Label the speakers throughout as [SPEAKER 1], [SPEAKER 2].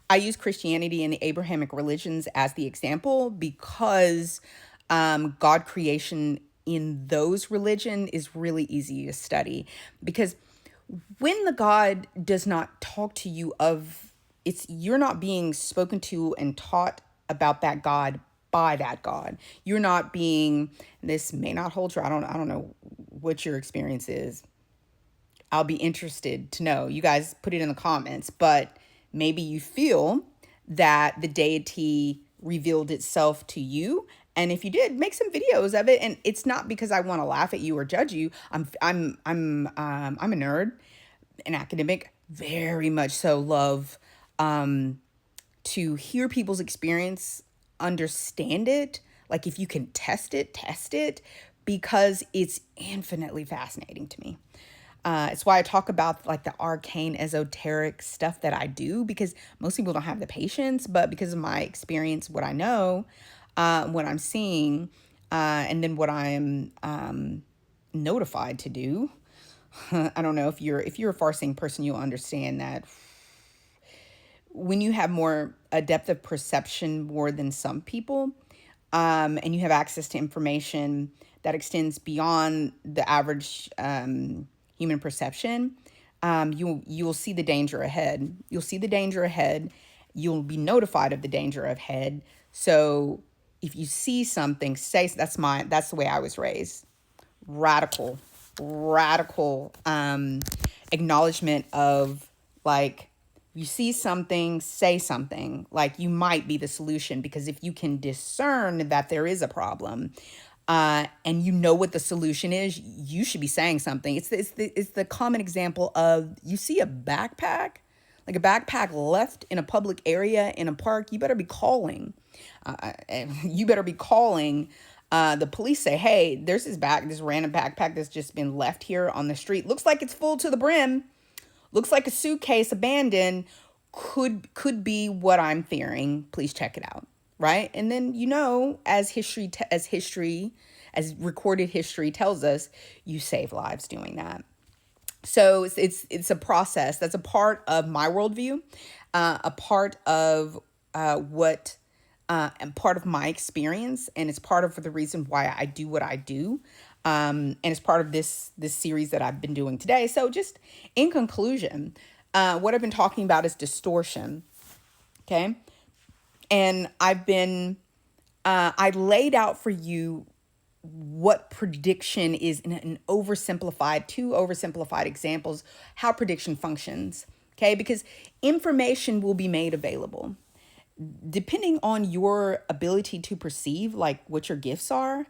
[SPEAKER 1] I use Christianity and the Abrahamic religions as the example because God creation in those religion is really easy to study. Because when the God does not talk to you of, it's, you're not being spoken to and taught about that God by that God. You're not being, this may not hold true. I don't know what your experience is. I'll be interested to know. You guys put it in the comments, but maybe you feel that the deity revealed itself to you. And if you did, make some videos of it. And it's not because I want to laugh at you or judge you. I'm a nerd, an academic, very much so love to hear people's experience, understand it. Like if you can test it, because it's infinitely fascinating to me. It's why I talk about like the arcane esoteric stuff that I do, because most people don't have the patience, but because of my experience, what I know, what I'm seeing, and then what I'm notified to do. I don't know, if you're a far-seeing person, you'll understand that when you have more a depth of perception more than some people, and you have access to information that extends beyond the average human perception, you'll see the danger ahead. You'll see the danger ahead. You'll be notified of the danger ahead. So if you see something, say that's the way I was raised. Radical acknowledgement of, like, you see something, say something, like you might be the solution, because if you can discern that there is a problem, and you know what the solution is, you should be saying something. It's the common example of, you see a backpack, like a backpack left in a public area in a park, you better be calling. You better be calling the police. Say, hey, there's this random backpack that's just been left here on the street. Looks like it's full to the brim. Looks like a suitcase abandoned. Could be what I'm fearing. Please check it out. Right. And then, as recorded history tells us, you save lives doing that. So it's a process that's a part of my worldview, a part of what and part of my experience, and it's part of the reason why I do what I do, and it's part of this series that I've been doing today. So just in conclusion, what I've been talking about is distortion. Okay, and I laid out for you what prediction is in two oversimplified examples, how prediction functions. Okay, because information will be made available depending on your ability to perceive, like what your gifts are,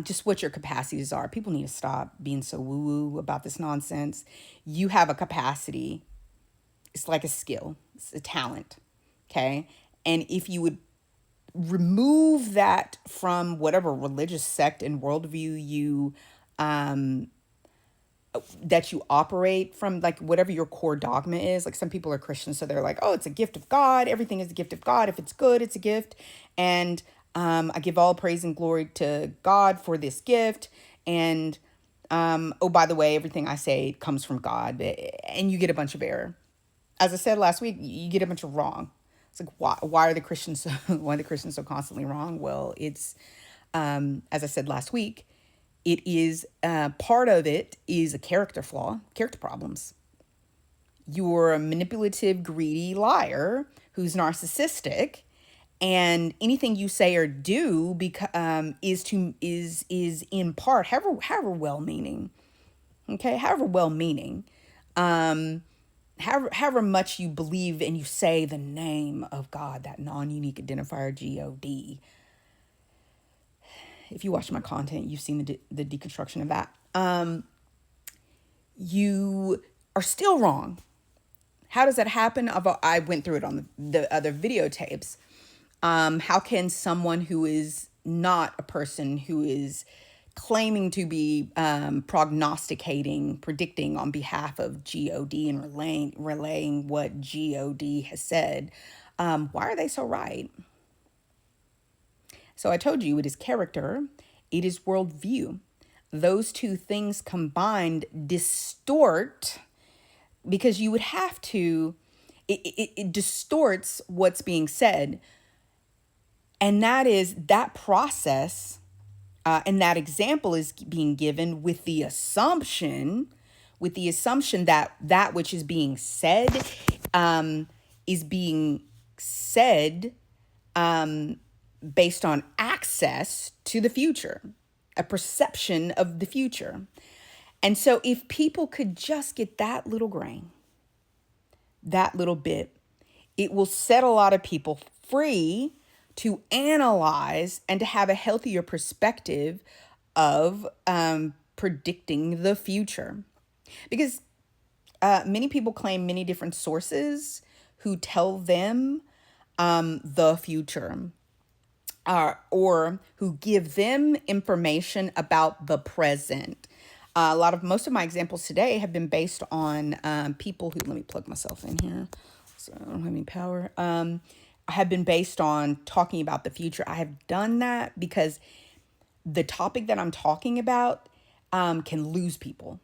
[SPEAKER 1] just what your capacities are. People need to stop being so woo woo about this nonsense. You have a capacity. It's like a skill. It's a talent. Okay. And if you would remove that from whatever religious sect and worldview that you operate from, like whatever your core dogma is. Like some people are Christians, so they're like, oh, it's a gift of God. Everything is a gift of God. If it's good, it's a gift. And I give all praise and glory to God for this gift. And oh, by the way, everything I say comes from God. And you get a bunch of error. As I said last week, you get a bunch of wrong. It's like, why are the Christians why are the Christians so constantly wrong? Well, it's as I said last week, it is part of it is a character flaw, character problems. You're a manipulative, greedy liar who's narcissistic, and anything you say or do is in part, however well meaning, okay, however well meaning, however much you believe and you say the name of God, that non-unique identifier God. If you watch my content, you've seen the deconstruction of that. You are still wrong. How does that happen? I went through it on the other videotapes. How can someone who is not a person who is claiming to be predicting on behalf of God and relaying what God has said, why are they so right? So I told you, it is character, it is worldview. Those two things combined distort, because you would have to, it distorts what's being said. And that is that process, and that example is being given with the assumption that that which is being said, is being said based on access to the future, a perception of the future. And so if people could just get that little grain, that little bit, it will set a lot of people free to analyze and to have a healthier perspective of predicting the future. Because many people claim many different sources who tell them the future, or who give them information about the present. Most of my examples today have been based on people who, let me plug myself in here so I don't have any power, have been based on talking about the future. I have done that because the topic that I'm talking about can lose people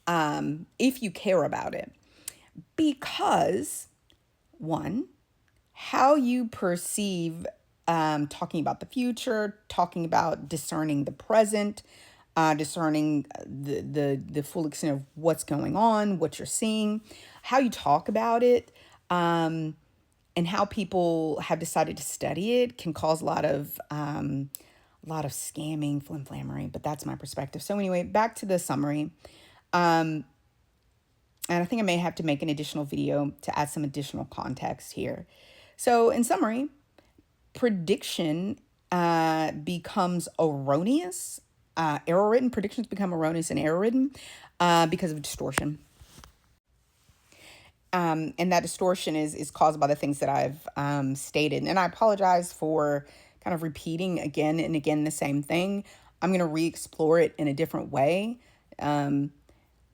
[SPEAKER 1] if you care about it. Because, one, how you perceive talking about the future, talking about discerning the present, discerning the full extent of what's going on, what you're seeing, how you talk about it, and how people have decided to study it can cause a lot of scamming, flimflammery, but that's my perspective. So anyway, back to the summary. And I think I may have to make an additional video to add some additional context here. So in summary, prediction becomes erroneous, error-ridden. Predictions become erroneous and error-ridden because of distortion. And that distortion is caused by the things that I've stated. And I apologize for kind of repeating again and again the same thing. I'm going to re-explore it in a different way.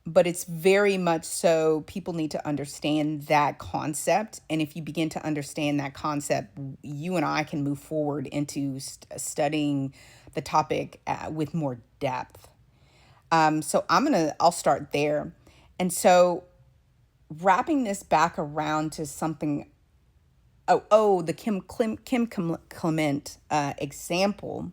[SPEAKER 1] But it's very much so people need to understand that concept. And if you begin to understand that concept, you and I can move forward into studying the topic with more depth. So I'll start there. And so wrapping this back around to something, the Kim Clement example.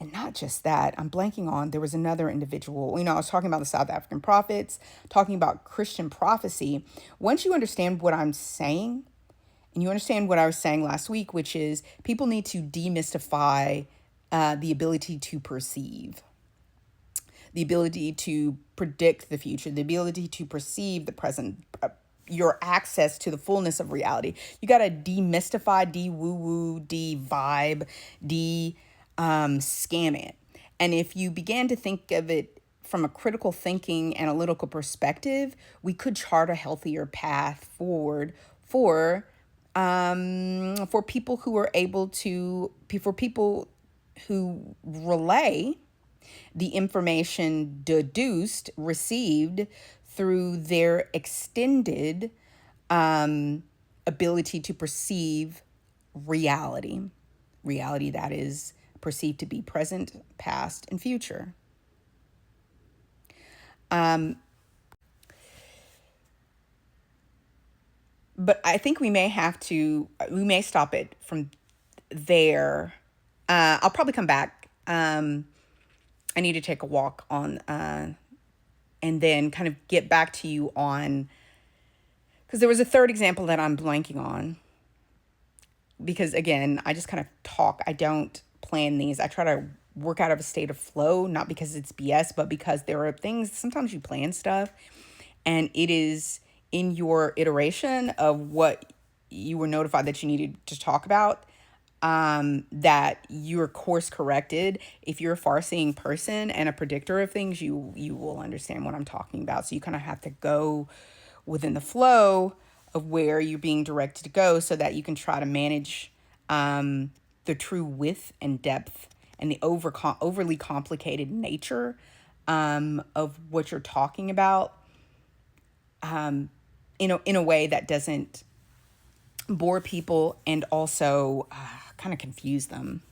[SPEAKER 1] And not just that, I'm blanking on, there was another individual. I was talking about the South African prophets, talking about Christian prophecy. Once you understand what I'm saying, and you understand what I was saying last week, which is people need to demystify the ability to perceive, the ability to predict the future, the ability to perceive the present, your access to the fullness of reality. You got to demystify, de-woo-woo, de-vibe, scam it. And if you began to think of it from a critical thinking, analytical perspective, we could chart a healthier path forward for people who are able to, for people who relay the information received through their extended ability to perceive reality that is perceived to be present, past, and future. But I think we may stop it from there. I'll probably come back. I need to take a walk on, and then kind of get back to you on, because there was a third example that I'm blanking on. Because again, I just kind of talk. I don't plan these. I try to work out of a state of flow, not because it's BS, but because there are things, sometimes you plan stuff and it is in your iteration of what you were notified that you needed to talk about, that you're course corrected. If you're a far-seeing person and a predictor of things, you will understand what I'm talking about. So you kind of have to go within the flow of where you're being directed to go so that you can try to manage the true width and depth and the overly complicated nature of what you're talking about in a way that doesn't bore people and also kind of confuse them.